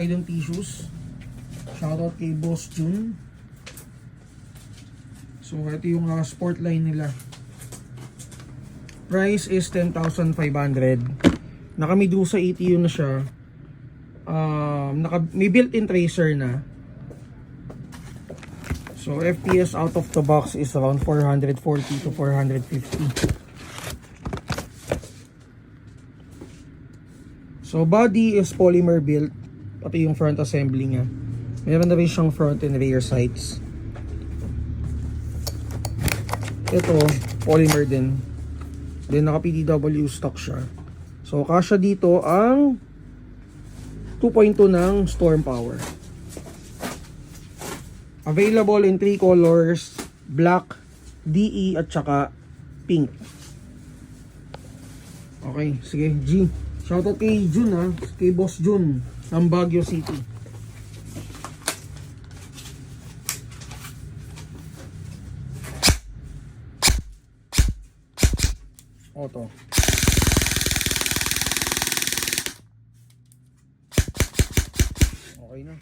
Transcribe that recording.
Yung tissues. Shoutout kay Boss Jun. So ito yung sport line nila. Price is 10,500. Naka-Medusa ETU na siya. May built-in tracer na. So FPS out of the box is around 440 to 450. So body is polymer built, pati yung front assembly niya. Meron na rin siyang front and rear sights. Ito, polymer din. Then naka PTW stock siya. So kasya dito ang 2.2 ng Storm Power. Available in 3 colors, black, DE at saka pink. Okay, sige, G. Shoutout kay Jun ha, kay Boss Jun ng Baguio City. Auto. Okay na.